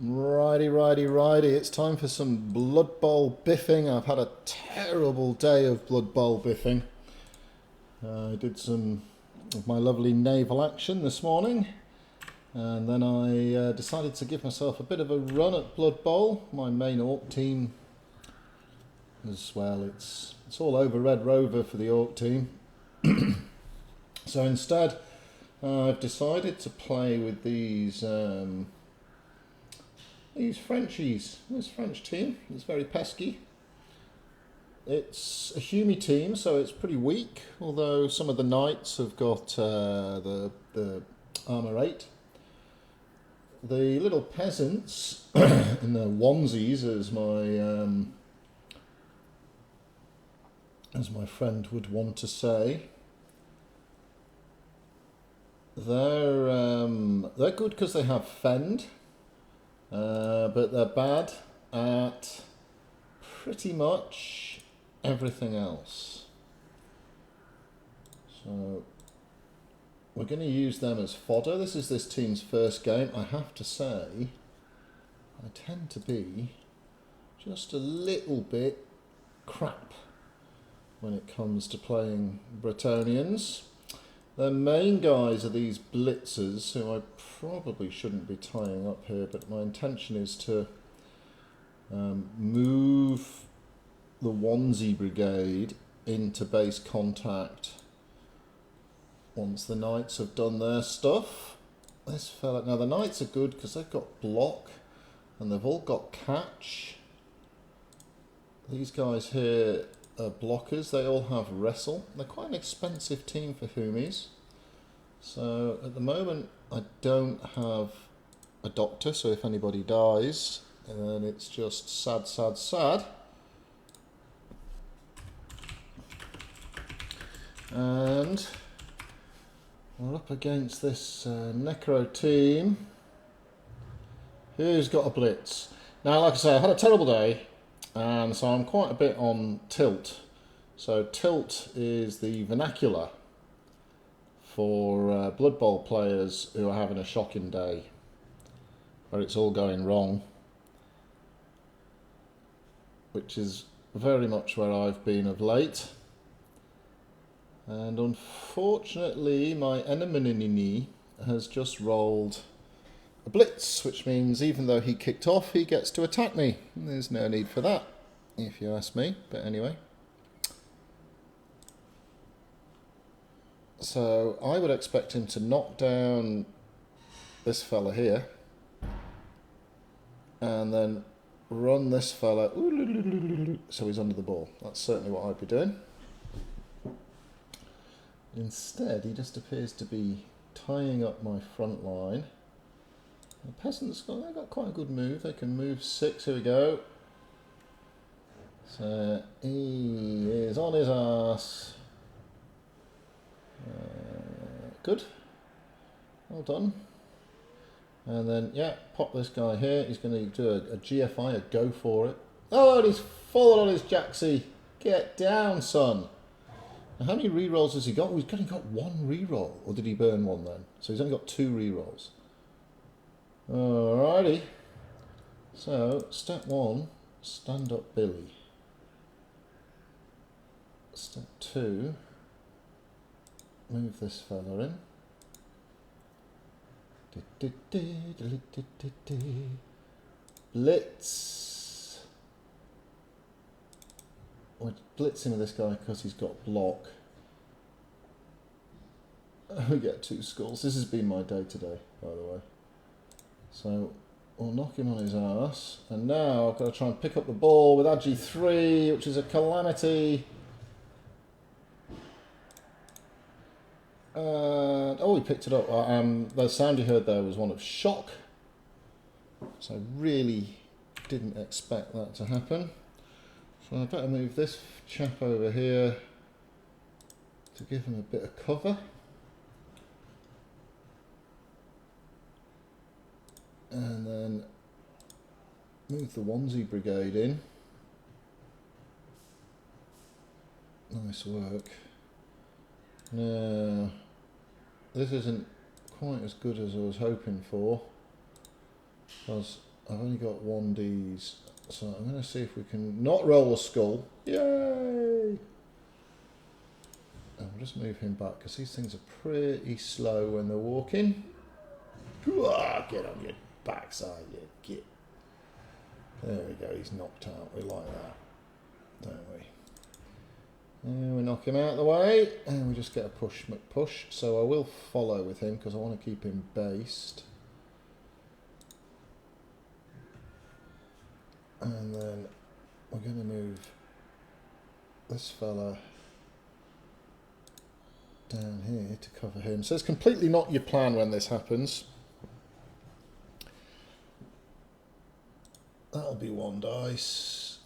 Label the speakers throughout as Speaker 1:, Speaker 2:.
Speaker 1: Righty. It's time for some Blood Bowl biffing. I've had a terrible day of Blood Bowl biffing. I did some of my lovely naval action this morning. And then I decided to give myself a bit of a run at Blood Bowl. My main Orc team as well. It's all over Red Rover for the Orc team. So instead, I've decided to play with these Frenchies. This French team is very pesky. It's a Hume team, so it's pretty weak, although some of the knights have got the armor 8. The little peasants in the onesies, as my friend would want to say, they're good because they have fend, but they're bad at pretty much everything else. So we're going to use them as fodder. This is this team's first game. I have to say, I tend to be just a little bit crap when it comes to playing Bretonnians. The main guys are these blitzers, who I probably shouldn't be tying up here, but my intention is to move the onesie brigade into base contact once the knights have done their stuff. This fella, now the knights are good because they've got block and they've all got catch. These guys here are blockers, they all have wrestle. They're quite an expensive team for Humies. So at the moment I don't have a doctor, so if anybody dies then it's just sad. And we're up against this Necro team who's got a blitz. Now, like I say, I had a terrible day, and so I'm quite a bit on tilt. So tilt is the vernacular for Blood Bowl players who are having a shocking day, where it's all going wrong, which is very much where I've been of late. And unfortunately, my enemy has just rolled a blitz, which means even though he kicked off, he gets to attack me. There's no need for that, if you ask me. But anyway. So I would expect him to knock down this fella here, and then run this fella so he's under the ball. That's certainly what I'd be doing. Instead, he just appears to be tying up my front line. The peasants they've got quite a good move. They can move 6. Here we go. So he is on his ass. Good. Well done. And then, yeah, pop this guy here. He's going to do a GFI, a go for it. Oh, and he's fallen on his jacksy. Get down, son. How many rerolls has he got? Oh, he's only got 1 reroll. Or did he burn 1 then? So he's only got 2 rerolls. Alrighty. So, step 1, stand up Billy. Step 2, move this fella in. Blitz. We're blitzing with this guy because he's got block. We get 2 skulls. This has been my day today, by the way. So we'll knock him on his ass. And now I've got to try and pick up the ball with Agi 3, which is a calamity. Oh, he picked it up. The sound you heard there was one of shock. So I really didn't expect that to happen. So I better move this chap over here to give him a bit of cover. And then move the onesie brigade in. Nice work. Now, this isn't quite as good as I was hoping for, because I've only got 1Ds, so I'm going to see if we can not roll a skull. Yay! And we'll just move him back because these things are pretty slow when they're walking. Get on your backside, you git. There we go, he's knocked out. We like that, don't we? And we knock him out of the way, and we just get a push McPush. So I will follow with him because I want to keep him based. And then we're going to move this fella down here to cover him. So it's completely not your plan when this happens. That'll be 1 dice.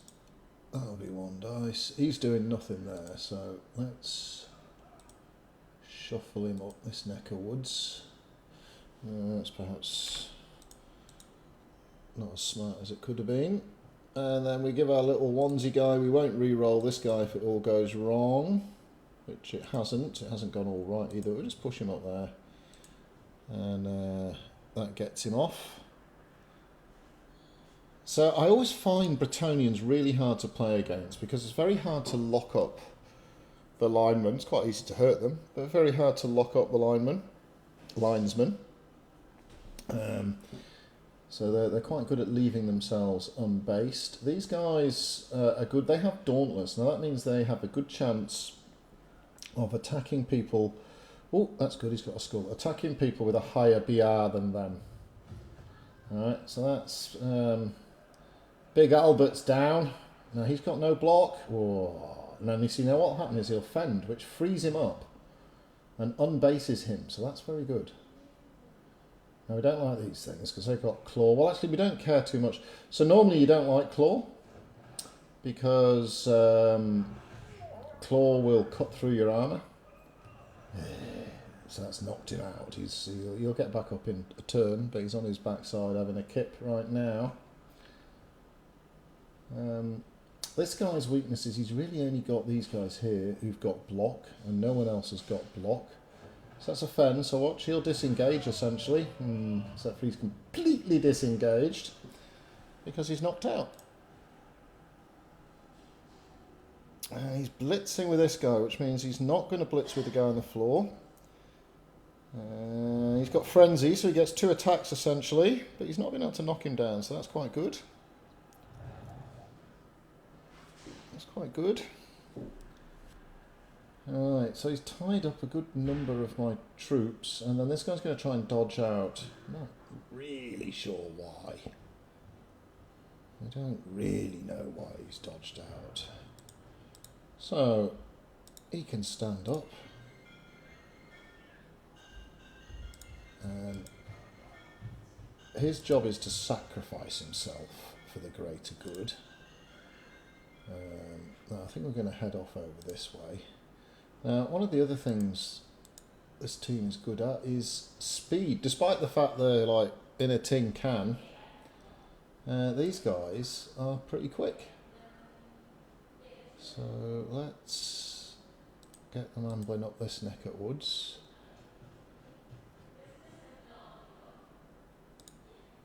Speaker 1: That'll be 1 dice. He's doing nothing there, so let's shuffle him up this neck of woods. That's perhaps not as smart as it could have been. And then we give our little onesie guy, we won't re-roll this guy if it all goes wrong, which it hasn't. It hasn't gone all right either. We'll just push him up there. And that gets him off. So I always find Bretonnians really hard to play against because it's very hard to lock up the linemen. It's quite easy to hurt them, but very hard to lock up the linesmen. So they're quite good at leaving themselves unbased. These guys are good. They have Dauntless. Now that means they have a good chance of attacking people. Oh, that's good. He's got a skull. Attacking people with a higher BR than them. All right. So that's Big Albert's down. Now he's got no block. Oh, and then you see now what happened is he'll fend, which frees him up and unbases him. So that's very good. Now we don't like these things because they've got claw. Well, actually we don't care too much. So normally you don't like claw because claw will cut through your armour. So that's knocked him out. He'll get back up in a turn, but he's on his backside having a kip right now. This guy's weakness is he's really only got these guys here who've got block and no one else has got block. So that's a fend, so watch, he'll disengage essentially, except for he's completely disengaged because he's knocked out. And he's blitzing with this guy, which means he's not going to blitz with the guy on the floor. He's got frenzy, so he gets 2 attacks essentially, but he's not been able to knock him down, so that's quite good. That's quite good. Alright, so he's tied up a good number of my troops, and then this guy's going to try and dodge out. Not really sure why. I don't really know why he's dodged out. So, he can stand up. And his job is to sacrifice himself for the greater good. Now I think we're going to head off over this way. Now, one of the other things this team is good at is speed. Despite the fact they're like in a tin can, these guys are pretty quick. So let's get them ambling up this neck of woods.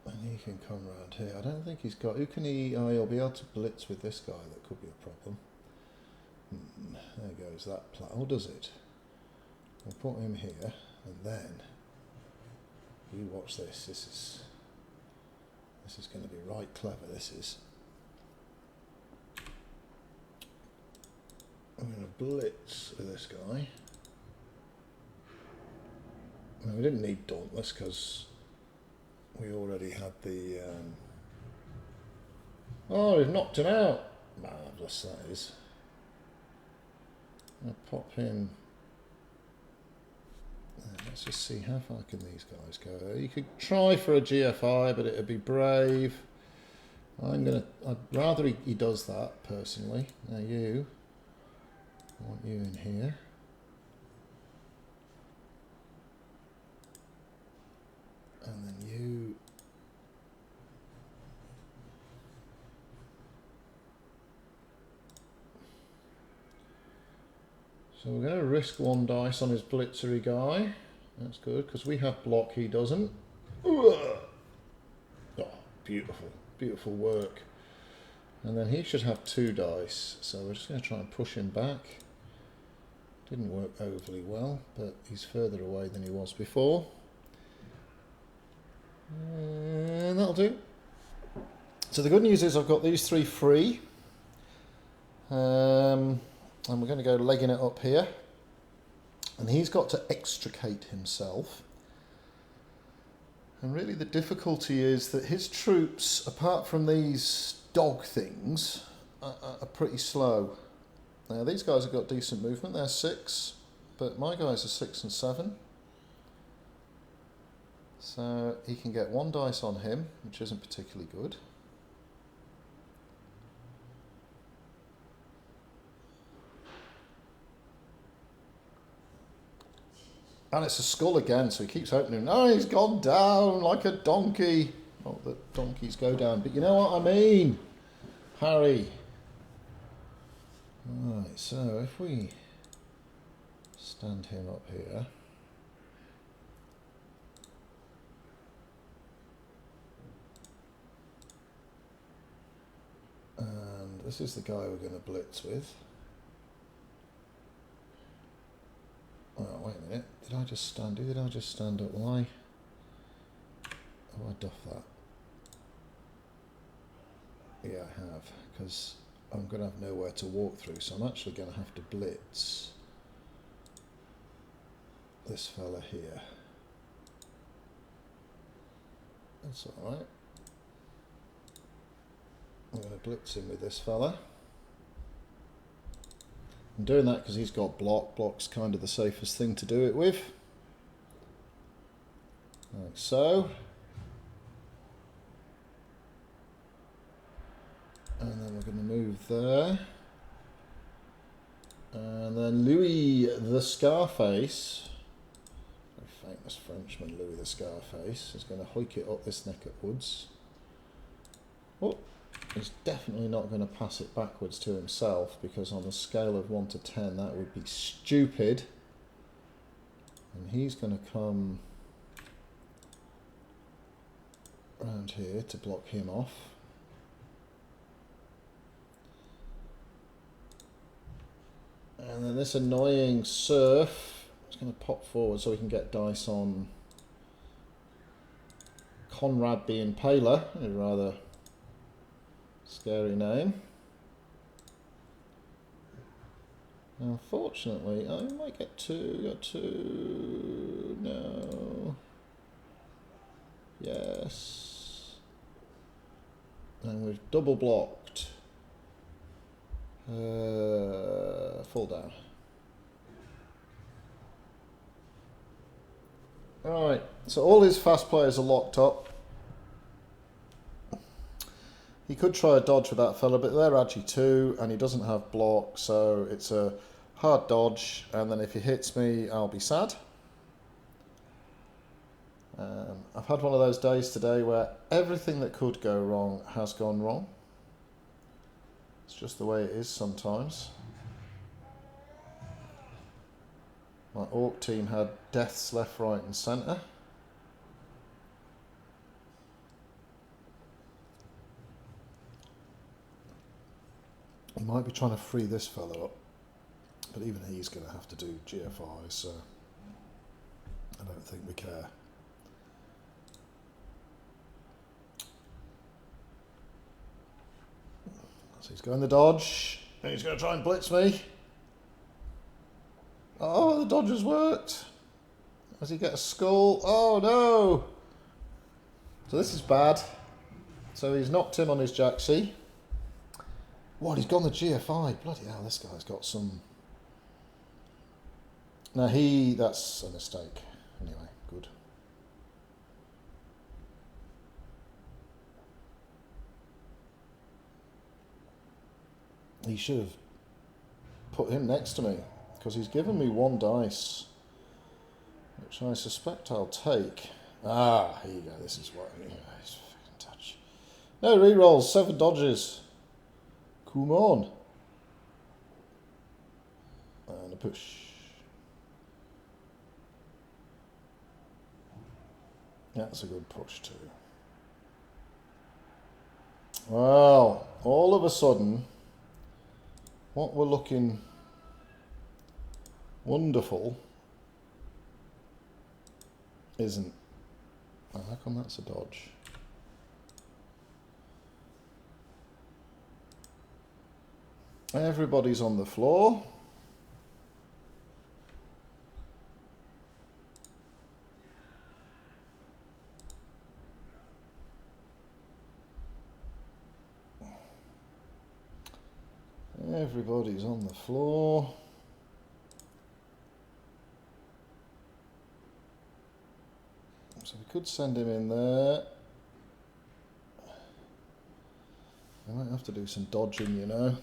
Speaker 1: And he can come round here. I don't think he's got... Who can he... Oh, he'll be able to blitz with this guy. That could be a problem. There goes that plan. Or does it? We'll put him here. And then... You watch this. This is going to be right clever, this is. I'm going to blitz with this guy. Now, we didn't need Dauntless because... We already had the... Oh, we've knocked him out. Marvellous, that is. I'll pop him... Let's just see how far can these guys go. You could try for a GFI, but it'd be brave. I'd rather he does that, personally. Now you... I want you in here. And then you... So we're going to risk 1 dice on his blitzery guy. That's good, because we have block, he doesn't. Oh, beautiful, beautiful work. And then he should have 2 dice, so we're just going to try and push him back. Didn't work overly well, but he's further away than he was before. And that'll do. So the good news is I've got these 3 free. And we're going to go legging it up here. And he's got to extricate himself. And really the difficulty is that his troops, apart from these dog things, are pretty slow. Now these guys have got decent movement, they're 6, but my guys are 6 and 7. So he can get 1 dice on him, which isn't particularly good. And it's a skull again, so he keeps opening. Oh, he's gone down like a donkey. Not that donkeys go down, but you know what I mean, Harry. Right, so if we stand him up here. And this is the guy we're going to blitz with. Oh, wait a minute. Did I just stand up? Why? Oh, I doff that. Yeah, I have. Because I'm going to have nowhere to walk through, so I'm actually going to have to blitz this fella here. That's alright. I'm going to blitz him with this fella. I'm doing that because he's got block. Block's kind of the safest thing to do it with. Like so. And then we're going to move there. And then Louis the Scarface, very famous Frenchman Louis the Scarface, is going to hike it up this neck of woods. Oh, he's definitely not going to pass it backwards to himself, because on a scale of 1 to 10 that would be stupid. And he's going to come around here to block him off. And then this annoying Surf is going to pop forward so we can get dice on Conrad the Impaler, a rather scary name. Now, unfortunately, I might get 2, got 2, no, yes, and we've double blocked. Fall down. Alright, so all his fast players are locked up. He could try a dodge with that fella, but they're actually 2, and he doesn't have block, so it's a hard dodge, and then if he hits me, I'll be sad. I've had one of those days today where everything that could go wrong has gone wrong. It's just the way it is sometimes. My Orc team had deaths left, right and centre. He might be trying to free this fella up, but even he's going to have to do GFI, so I don't think we care. So he's going the dodge, and he's going to try and blitz me. Oh, the dodge has worked. Does he get a skull? Oh no! So this is bad. So he's knocked him on his Jaxie. What, he's gone the GFI. Bloody hell, this guy's got some... Now that's a mistake. Anyway, good. He should have put him next to me, because he's given me 1 dice, which I suspect I'll take. Ah, here you go. This is what... Yeah, he's fucking touch. No rerolls, 7 dodges. Come on. And a push. That's a good push too. Well, all of a sudden, what were looking wonderful isn't. Oh, how come that's a dodge? Everybody's on the floor. Everybody's on the floor. So we could send him in there. I might have to do some dodging, you know.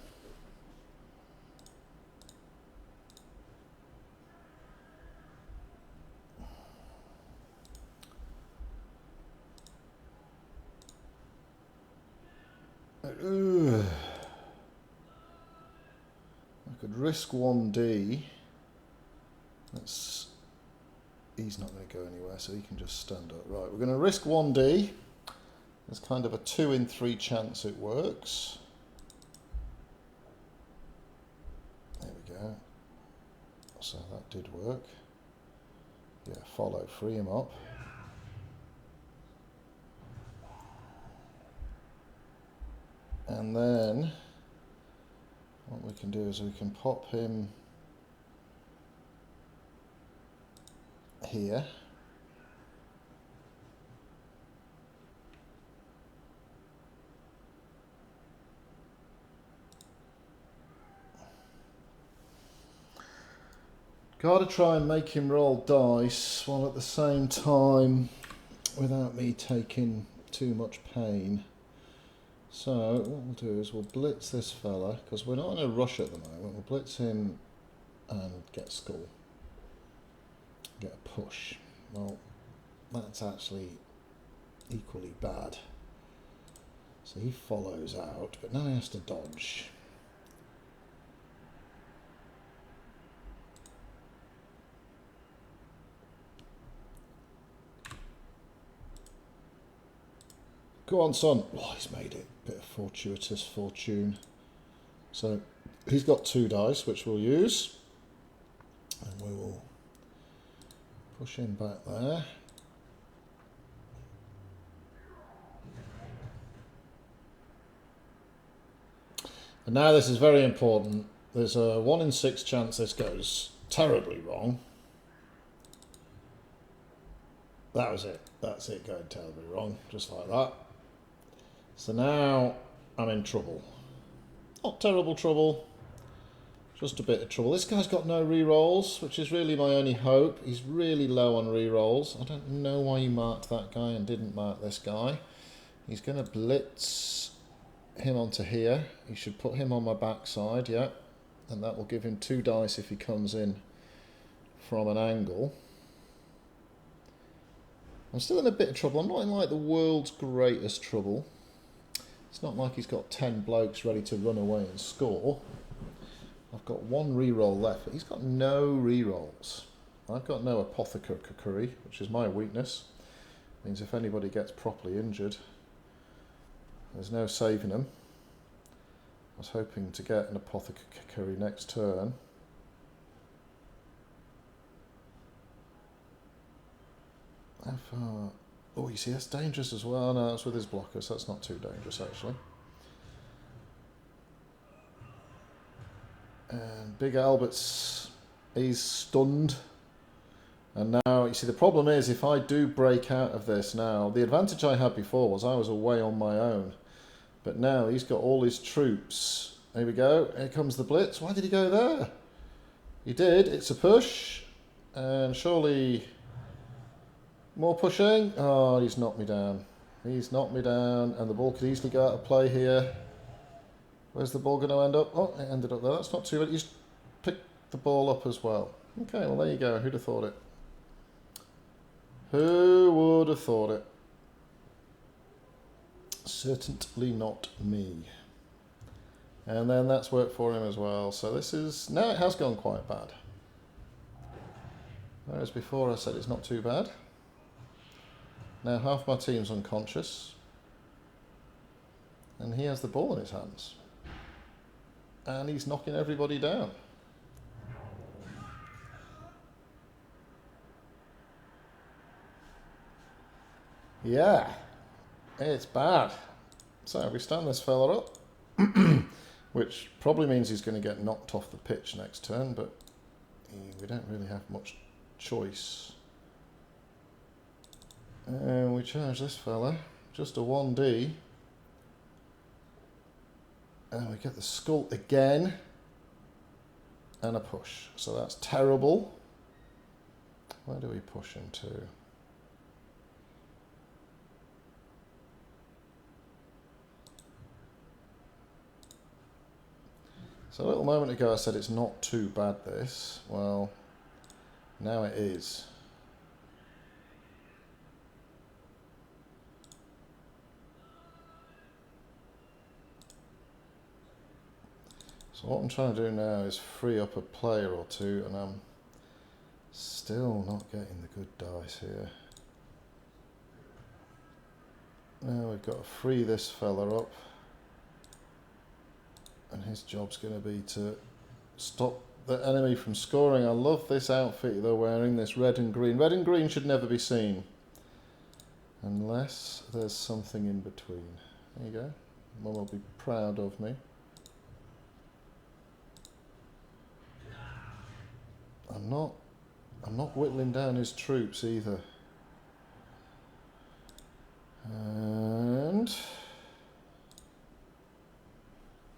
Speaker 1: I could risk 1D. He's not going to go anywhere, so he can just stand up. Right, we're going to risk 1D. There's kind of a 2 in 3 chance it works. There we go. So that did work. Yeah, follow, free him up. And then what we can do is we can pop him here. Got to try and make him roll dice while at the same time without me taking too much pain. So what we'll do is we'll blitz this fella, because we're not in a rush at the moment. We'll blitz him and get skull. Get a push. Well, that's actually equally bad. So he follows out, but now he has to dodge. Go on, son. Oh, he's made it. Bit of fortuitous fortune. So he's got 2 dice, which we'll use. And we will push him back there. And now this is very important. There's a 1 in 6 chance this goes terribly wrong. That was it. That's it going terribly wrong, just like that. So now I'm in trouble. Not terrible trouble, just a bit of trouble. This guy's got no re-rolls, which is really my only hope. He's really low on re-rolls. I don't know why he marked that guy and didn't mark this guy. He's going to blitz him onto here. He should put him on my backside, yeah. And that will give him 2 dice if he comes in from an angle. I'm still in a bit of trouble. I'm not in like the world's greatest trouble. It's not like he's got 10 blokes ready to run away and score. I've got 1 re-roll left, but he's got no re-rolls. I've got no apothecary, which is my weakness. Means if anybody gets properly injured, there's no saving them. I was hoping to get an apothecary next turn. How far? Oh, you see, that's dangerous as well. No, that's with his blockers. So that's not too dangerous, actually. And Big Albert's, he's stunned. And now, you see, the problem is, if I do break out of this now, the advantage I had before was I was away on my own. But now he's got all his troops. Here we go. Here comes the blitz. Why did he go there? He did. It's a push. And surely... more pushing. Oh, he's knocked me down. He's knocked me down, and the ball could easily go out of play here. Where's the ball going to end up? Oh, it ended up there. That's not too bad. He's picked the ball up as well. Okay, well, there you go. Who'd have thought it? Who would have thought it? Certainly not me. And then that's worked for him as well. So this is... now it has gone quite bad. Whereas before I said it's not too bad. Now half my team's unconscious. And he has the ball in his hands. And he's knocking everybody down. Yeah, it's bad. So we stand this fella up, which probably means he's going to get knocked off the pitch next turn, but we don't really have much choice. And we charge this fella, just a 1D. And we get the skull again, and a push. So that's terrible. Where do we push him to? So a little moment ago I said it's not too bad this. Well, now it is. So what I'm trying to do now is free up a player or two, and I'm still not getting the good dice here. Now we've got to free this fella up. And his job's going to be to stop the enemy from scoring. I love this outfit they're wearing, this red and green. Red and green should never be seen. Unless there's something in between. There you go. Mum will be proud of me. I'm not whittling down his troops either. And...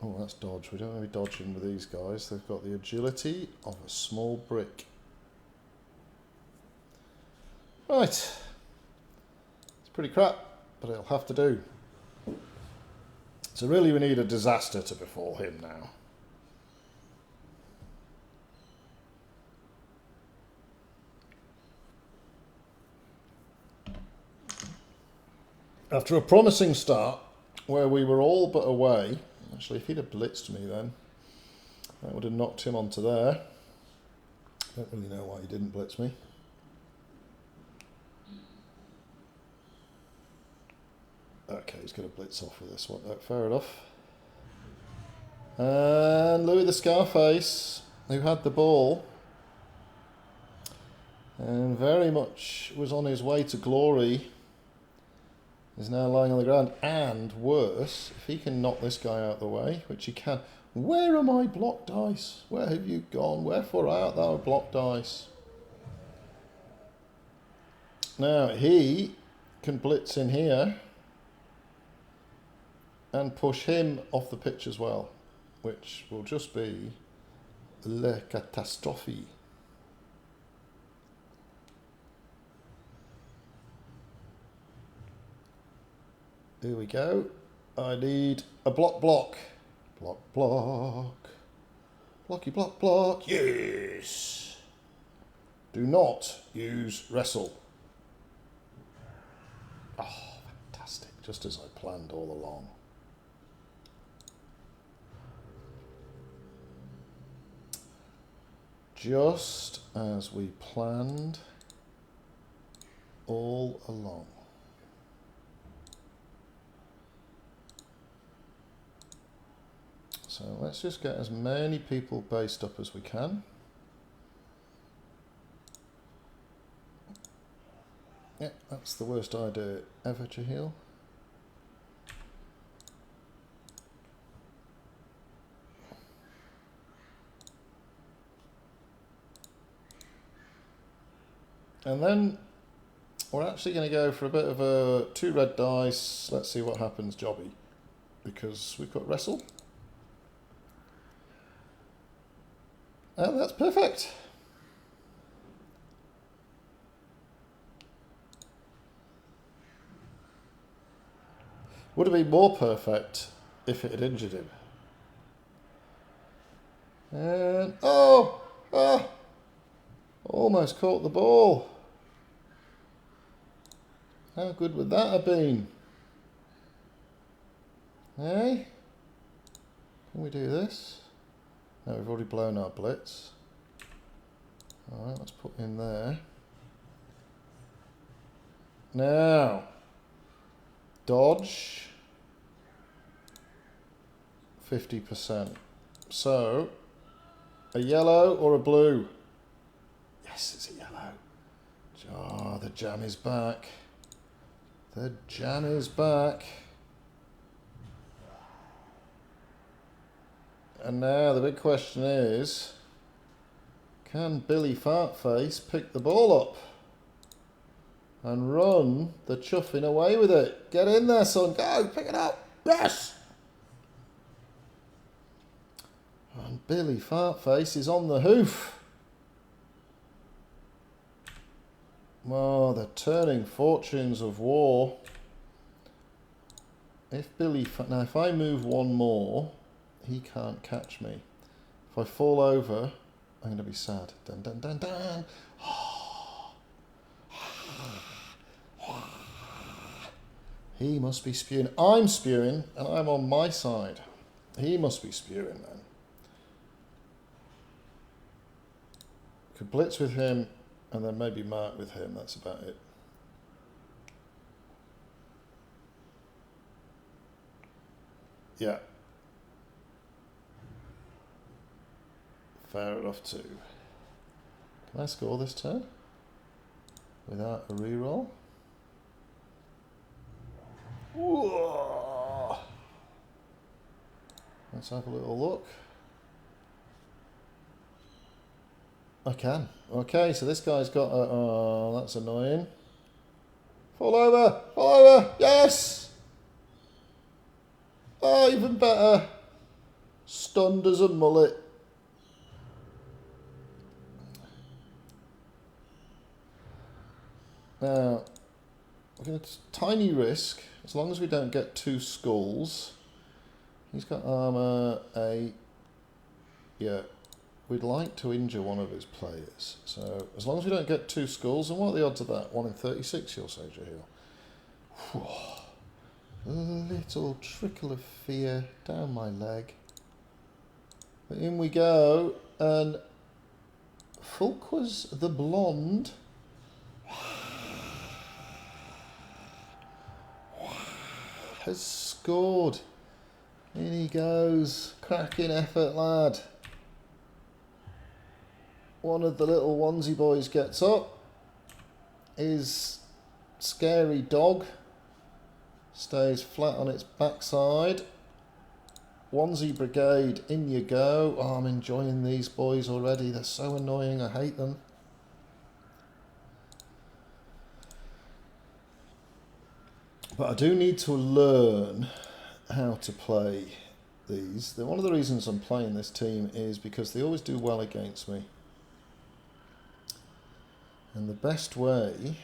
Speaker 1: oh, that's dodge. We don't want to be dodging with these guys. They've got the agility of a small brick. Right. It's pretty crap, but it'll have to do. So really we need a disaster to befall him now. After a promising start, where we were all but away. Actually, if he'd have blitzed me then, that would have knocked him onto there. Don't really know why he didn't blitz me. Okay, he's going to blitz off with this one. Fair enough. And Louis the Scarface, who had the ball, and very much was on his way to glory, is now lying on the ground, and worse, if he can knock this guy out of the way, which he can. Where are my block dice? Where have you gone? Wherefore art thou block dice? Now, he can blitz in here and push him off the pitch as well, which will just be le catastrophe. Here we go. I need a block. Block. Blocky block. Yes! Do not use wrestle. Oh, fantastic. Just as I planned all along. Just as we planned all along. So let's just get as many people based up as we can. Yeah, that's the worst idea ever, Jeheil. And then we're actually going to go for a bit of a 2 red dice. Let's see what happens, Jobby. Because we've got wrestle. And that's perfect. Would have been more perfect if it had injured him. And almost caught the ball. How good would that have been? Hey? Can we do this? No, we've already blown our blitz. Alright, let's put in there. Now, dodge. 50%. So, a yellow or a blue? Yes, it's a yellow. Oh, the jam is back. The jam is back. And now the big question is, can Billy Fartface pick the ball up and run the chuffing away with it? Get in there, son. Go, pick it up. Yes! And Billy Fartface is on the hoof. Oh, the turning fortunes of war. Now, if I move one more, he can't catch me. If I fall over, I'm going to be sad. Dun, dun, dun, dun. He must be spewing. I'm spewing, and I'm on my side. He must be spewing then. Could blitz with him, and then maybe mark with him. That's about it. Yeah. Fair enough too. Can I score this turn? Without a reroll? Whoa. Let's have a little look. I can. Okay, so this guy's got a... Oh, that's annoying. Fall over! Fall over! Yes! Oh, even better. Stunned as a mullet. Now, we're going to tiny risk, as long as we don't get 2 skulls. He's got armour 8. Yeah, we'd like to injure one of his players. So, as long as we don't get 2 skulls, and what are the odds of that? 1 in 36, you'll say, Jeheil. A little trickle of fear down my leg. But in we go, and Fulquas the Blonde has scored. In he goes. Cracking effort, lad. One of the little onesie boys gets up. His scary dog stays flat on its backside. Onesie Brigade, in you go. Oh, I'm enjoying these boys already. They're so annoying. I hate them. But I do need to learn how to play these. One of the reasons I'm playing this team is because they always do well against me. And the best way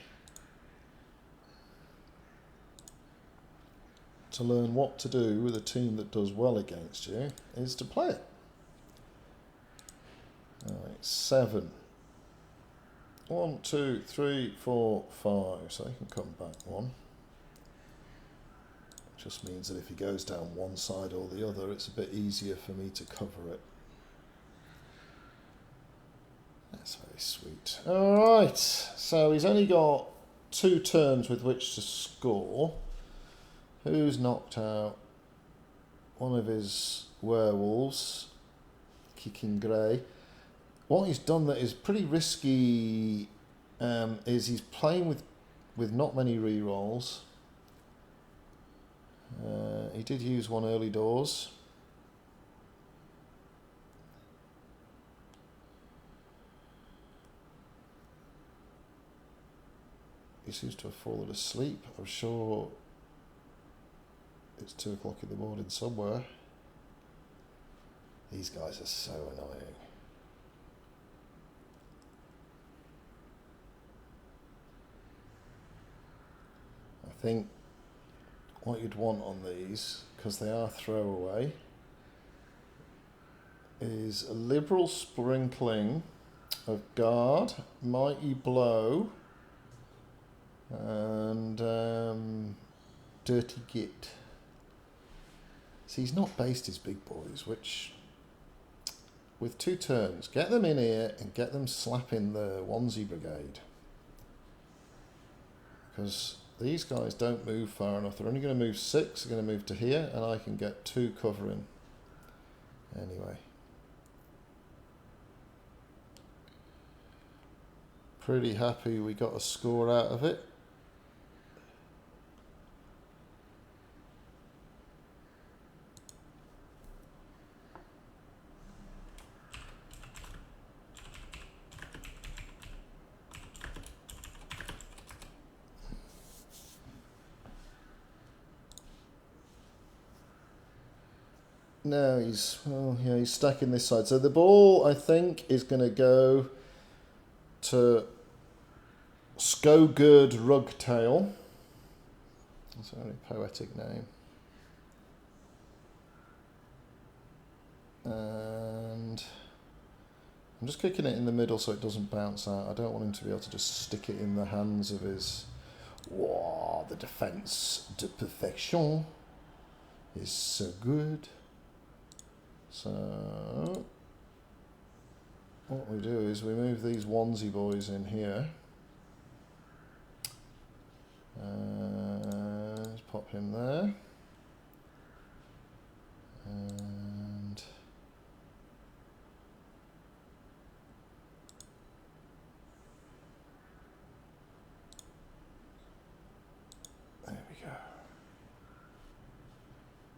Speaker 1: to learn what to do with a team that does well against you is to play it. Alright, 7. 1, 2, 3, 4, 5. So they can come back 1. Just means that if he goes down one side or the other, it's a bit easier for me to cover it. That's very sweet. Alright, so he's only got 2 turns with which to score. Who's knocked out? One of his werewolves, Kicking Grey. What he's done that is pretty risky is he's playing with not many rerolls. He did use one early doors. He seems to have fallen asleep. I'm sure it's 2 o'clock in the morning somewhere. These guys are so annoying. I think what you'd want on these, because they are throwaway, is a liberal sprinkling of Guard, Mighty Blow, and Dirty Git. See, he's not based his big boys, which, with 2 turns, get them in here and get them slapping the onesie brigade. Because these guys don't move far enough. They're only going to move 6. They're going to move to here, and I can get 2 covering. Anyway. Pretty happy we got a score out of it. No, he's stacking this side. So the ball, I think, is going to go to Skogurd Rugtail. That's a very poetic name. And I'm just kicking it in the middle so it doesn't bounce out. I don't want him to be able to just stick it in the hands of his... Wow, the defense de perfection is so good. So what we do is we move these onesie boys in here. Let's pop him there. And there we go.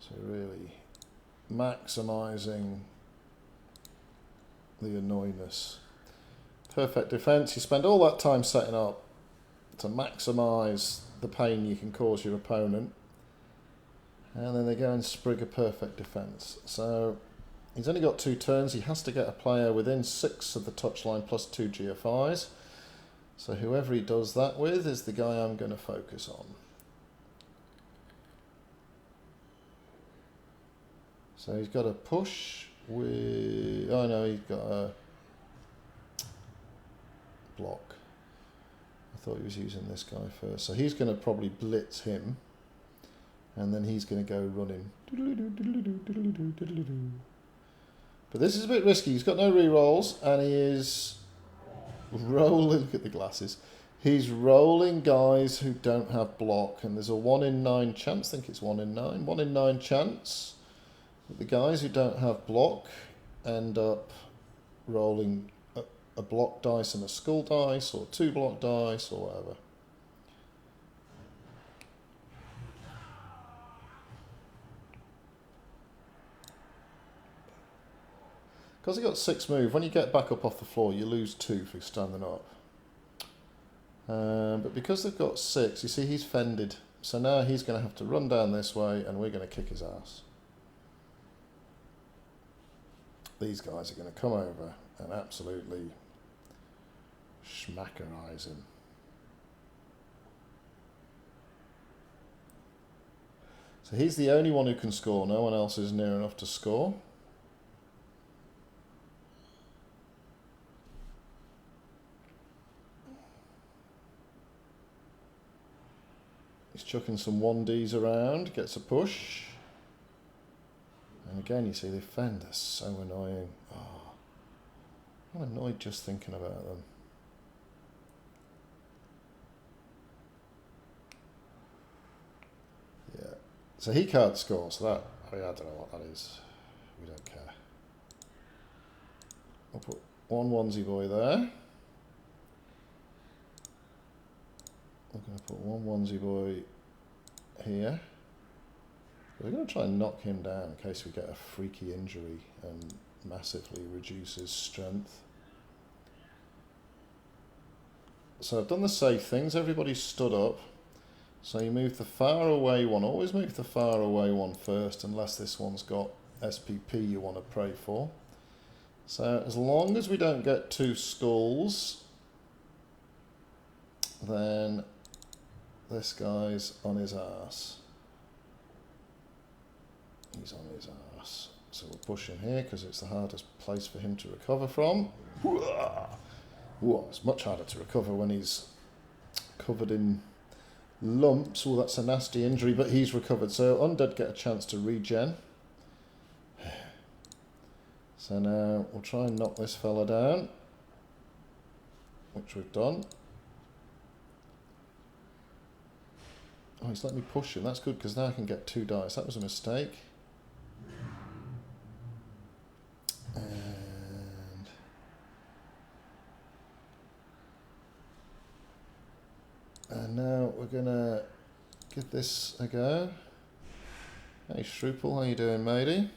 Speaker 1: So really maximising the annoyingness. Perfect defence. You spend all that time setting up to maximise the pain you can cause your opponent, and then they go and sprig a perfect defence. So he's only got 2 turns. He has to get a player within 6 of the touchline plus 2 GFIs. So whoever he does that with is the guy I'm going to focus on. So he's got a push with... Oh no, he's got a block. I thought he was using this guy first. So he's going to probably blitz him. And then he's going to go running. But this is a bit risky. He's got no re-rolls. And he is rolling... Look at the glasses. He's rolling guys who don't have block. And there's a 1 in 9 chance. I think it's 1 in 9. 1 in 9 chance. The guys who don't have block end up rolling a block dice and a skull dice, or 2 block dice, or whatever. Because he got 6 move, when you get back up off the floor, you lose 2 for standing up. But because they've got 6, you see he's fended. So now he's going to have to run down this way, and we're going to kick his ass. These guys are going to come over and absolutely schmackerize him. So he's the only one who can score. No one else is near enough to score. He's chucking some 1Ds around, gets a push. And again, you see the fend, they're so annoying. Oh, I'm annoyed just thinking about them. Yeah. So he can't score, so that, I don't know what that is. We don't care. I'll put 1 onesie boy there. I'm going to put 1 onesie boy here. We're going to try and knock him down in case we get a freaky injury and massively reduce his strength. So I've done the safe things. Everybody's stood up. So you move the far away one. Always move the far away one first, unless this one's got SPP you want to pray for. So as long as we don't get 2 skulls, then this guy's on his ass. He's on his ass. So we'll push him here because it's the hardest place for him to recover from. Whoa, it's much harder to recover when he's covered in lumps. Oh, that's a nasty injury, but he's recovered. So Undead get a chance to regen. So now we'll try and knock this fella down, which we've done. Oh, he's let me push him. That's good because now I can get 2 dice. That was a mistake. now we're going to give this a go. Hey Shroople, how you doing, matey?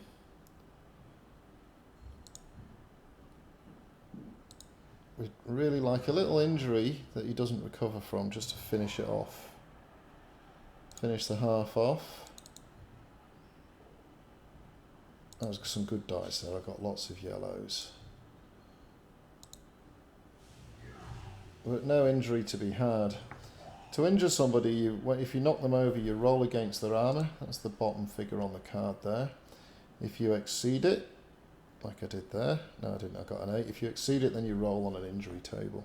Speaker 1: We'd really like a little injury that he doesn't recover from just to finish it off. Finish the half off. That was some good dice there, I got lots of yellows. But no injury to be had. To injure somebody, if you knock them over, you roll against their armour. That's the bottom figure on the card there. If you exceed it, like I did there, no I didn't, I got an 8. If you exceed it, then you roll on an injury table.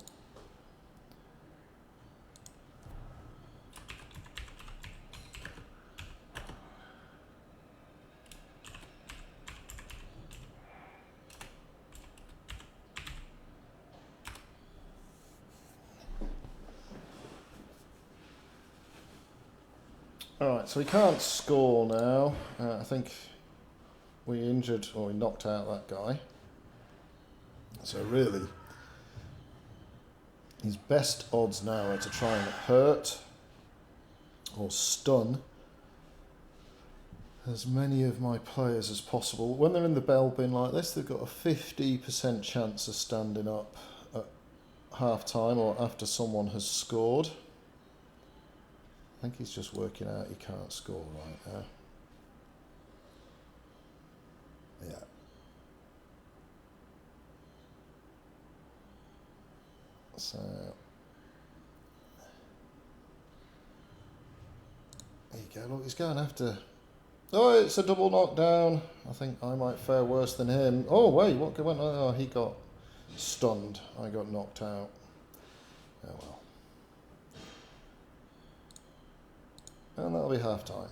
Speaker 1: Alright, so we can't score now. I think we injured, or we knocked out that guy. So really, his best odds now are to try and hurt or stun as many of my players as possible. When they're in the bell bin like this, they've got a 50% chance of standing up at half time or after someone has scored. I think he's just working out he can't score right now. Yeah. So there you go. Look, he's going after. Oh, it's a double knockdown. I think I might fare worse than him. Oh wait, what went on? Oh, he got stunned. I got knocked out. Oh well. And that'll be half time.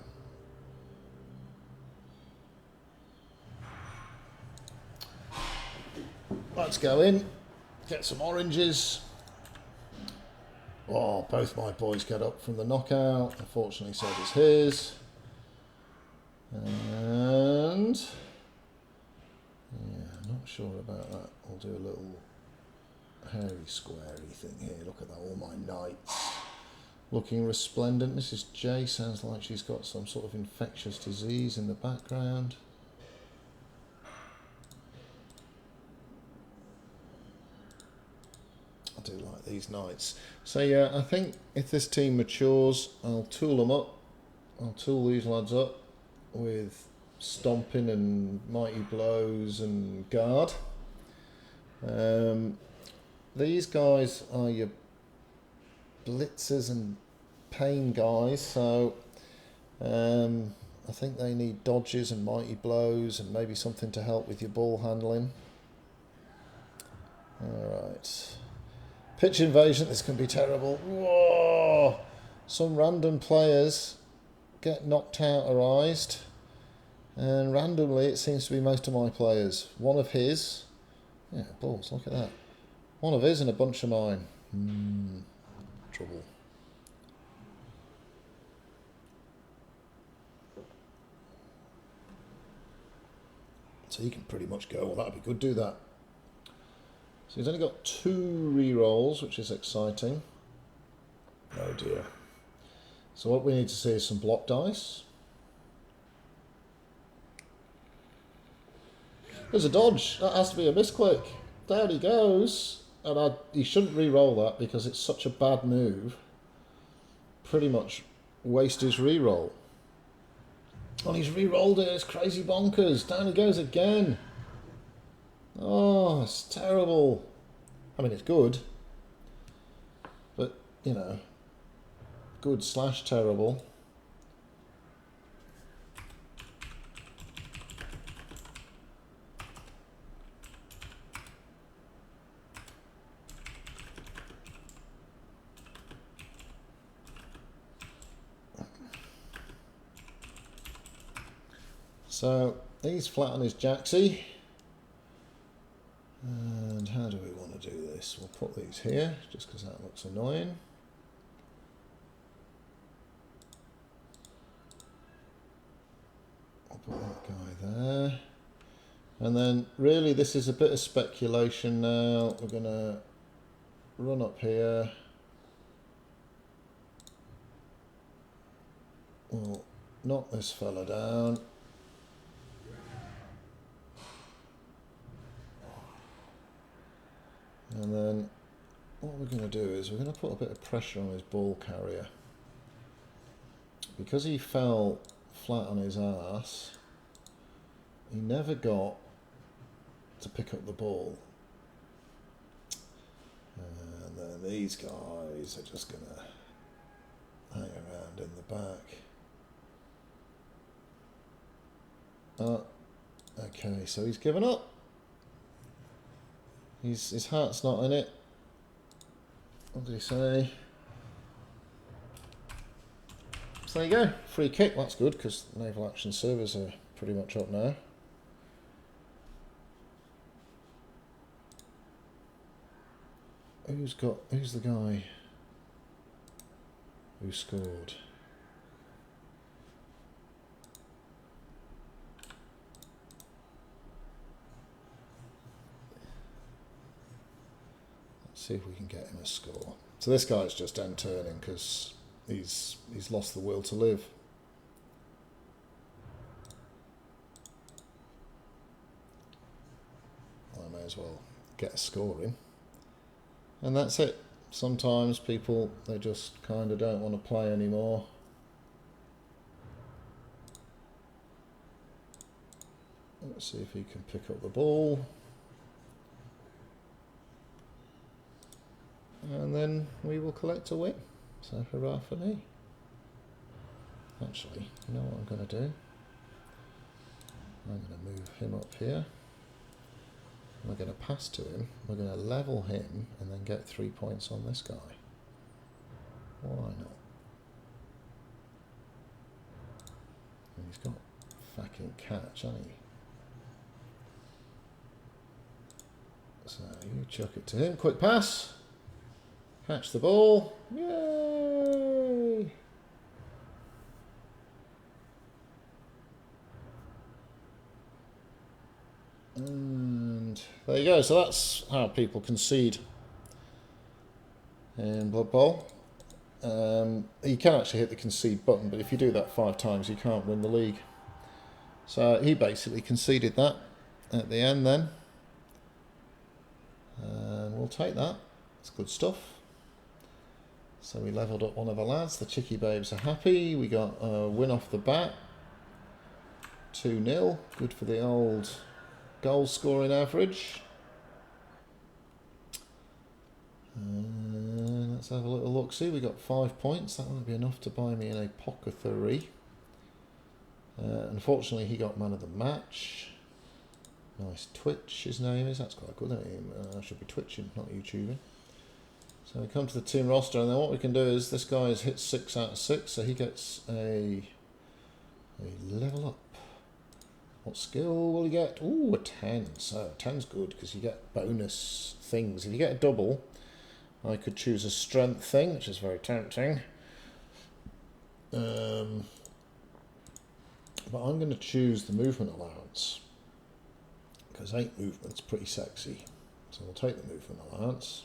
Speaker 1: Let's go in, get some oranges. Oh, both my boys get up from the knockout. Unfortunately, so does his. And yeah, I'm not sure about that. I'll do a little hairy squarey thing here. Look at that, all my knights looking resplendent. Mrs. J sounds like she's got some sort of infectious disease in the background. I do like these knights. So yeah, I think if this team matures, I'll tool them up. I'll tool these lads up with stomping and mighty blows and guard. These guys are your blitzers and pain guys, so I think they need dodges and mighty blows and maybe something to help with your ball handling. Alright. Pitch invasion, this can be terrible. Whoa! Some random players get knocked out or iced, and randomly it seems to be most of my players. One of his, yeah, balls, look at that. One of his and a bunch of mine. Trouble. So you can pretty much go, well that'd be good, do that. So he's only got 2 re-rolls, which is exciting. Oh dear. So what we need to see is some block dice. There's a dodge. That has to be a misclick. Down he goes. And he shouldn't re-roll that because it's such a bad move. Pretty much waste his re-roll. Oh, he's re-rolled it. It's crazy bonkers. Down he goes again. Oh, it's terrible. I mean, it's good. But, you know, good / terrible. So he's flat on his jacksy. And how do we want to do this? We'll put these here, just because that looks annoying. I'll put that guy there. And then, really, this is a bit of speculation now. We're going to run up here. we'll knock this fella down. And then what we're going to do is we're going to put a bit of pressure on his ball carrier. Because he fell flat on his arse, he never got to pick up the ball. And then these guys are just going to hang around in the back. Okay, so he's given up. His heart's not in it. What did he say? So there you go, free kick. That's good because naval action servers are pretty much up now. Who's the guy who scored? See if we can get him a score. So this guy's just end turning because he's lost the will to live. I may as well get a score in. And that's it. Sometimes people, they just kind of don't want to play anymore. Let's see if he can pick up the ball. And then we will collect a win. So hurrah for me. Actually, you know what I'm going to do? I'm going to move him up here. We're going to pass to him. We're going to level him and then get 3 points on this guy. Why not? And he's got fucking catch, hasn't he? So you chuck it to him. Quick pass. Catch the ball. Yay! And there you go. So that's how people concede in Blood Bowl. You can actually hit the concede button, but if you do that 5 times, you can't win the league. So he basically conceded that at the end then. And we'll take that. It's good stuff. So we levelled up one of the lads. The Chicky Babes are happy. We got a win off the bat. 2-0. Good for the old goal scoring average. Let's have a little look. See, we got 5 points. That might be enough to buy me an apothecary. Unfortunately, he got man of the match. Nice Twitch, his name is. That's quite a good name. I should be twitching, not YouTubing. So we come to the team roster, and then what we can do is this guy has hit 6 out of 6, so he gets a level up. What skill will he get? Ooh, a 10. So 10's good because you get bonus things. If you get a double, I could choose a strength thing, which is very tempting. But I'm going to choose the movement allowance because 8 movement's pretty sexy. So we'll take the movement allowance.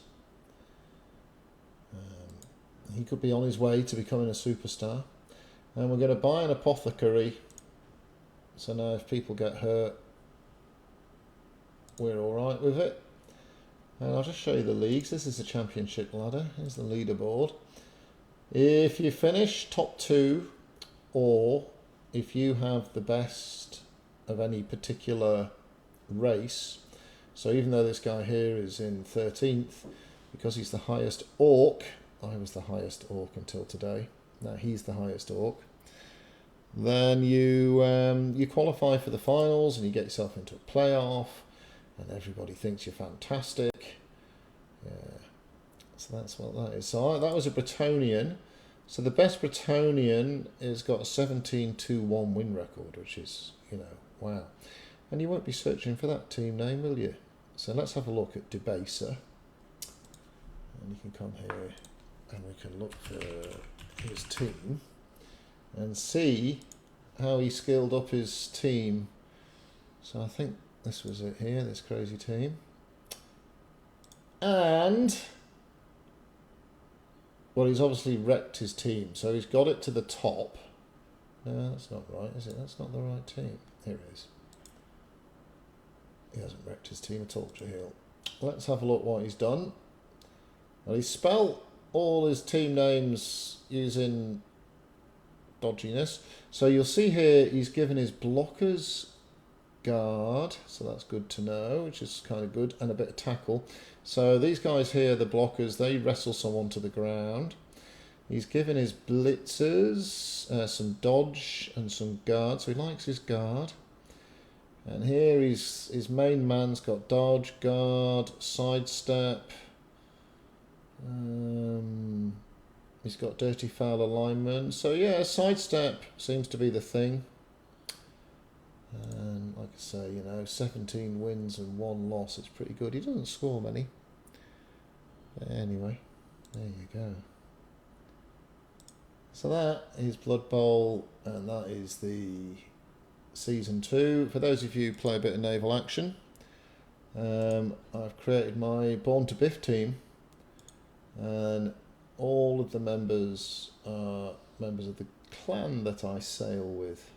Speaker 1: He could be on his way to becoming a superstar. And we're going to buy an apothecary. So now if people get hurt, we're alright with it. And I'll just show you the leagues. This is the championship ladder. Here's the leaderboard. If you finish top 2, or if you have the best of any particular race, so even though this guy here is in 13th, because he's the highest orc, I was the highest orc until today. Now he's the highest orc. Then you qualify for the finals and you get yourself into a playoff, and everybody thinks you're fantastic. Yeah, so that's what that is. So that was a Bretonian. So the best Bretonian has got a 17-2-1 win record, which is, you know, wow. And you won't be searching for that team name, will you? So let's have a look at Debaser. And you can come here and we can look for his team and see how he skilled up his team. So I think this was it here, this crazy team. And, well, he's obviously wrecked his team. So he's got it to the top, No, that's not right, is it? That's not the right team. Here it is. He hasn't wrecked his team at all, Jeheil. Let's have a look what he's done. Well, he's spelled all his team names using dodginess. So you'll see here he's given his blockers guard, so that's good to know, which is kind of good, and a bit of tackle. So these guys here, the blockers, they wrestle someone to the ground. He's given his blitzers some dodge and some guard, so he likes his guard. And here his main man's got dodge, guard, sidestep. He's got dirty foul alignment. So yeah, sidestep seems to be the thing. And like I say, you know, 17 wins and 1 loss. It's pretty good. He doesn't score many. But anyway, there you go. So that is Blood Bowl, and that is the Season 2. For those of you who play a bit of naval action, I've created my Born to Biff team, and all of the members are members of the clan that I sail with.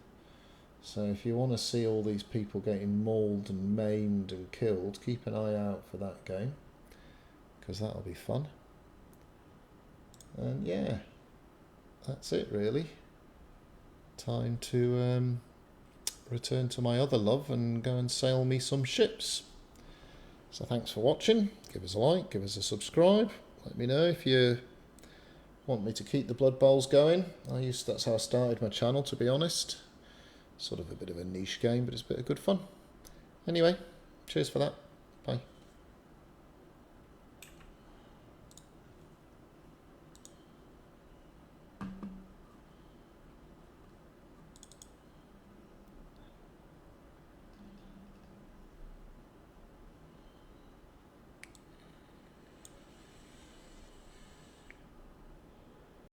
Speaker 1: So if you want to see all these people getting mauled and maimed and killed, keep an eye out for that game, because that'll be fun. And yeah, that's it really. Time to return to my other love and go and sail me some ships. So thanks for watching. Give us a like, give us a subscribe. Let me know if you want me to keep the Blood Bowls going. That's how I started my channel, to be honest. Sort of a bit of a niche game, but it's a bit of good fun. Anyway, cheers for that. Bye.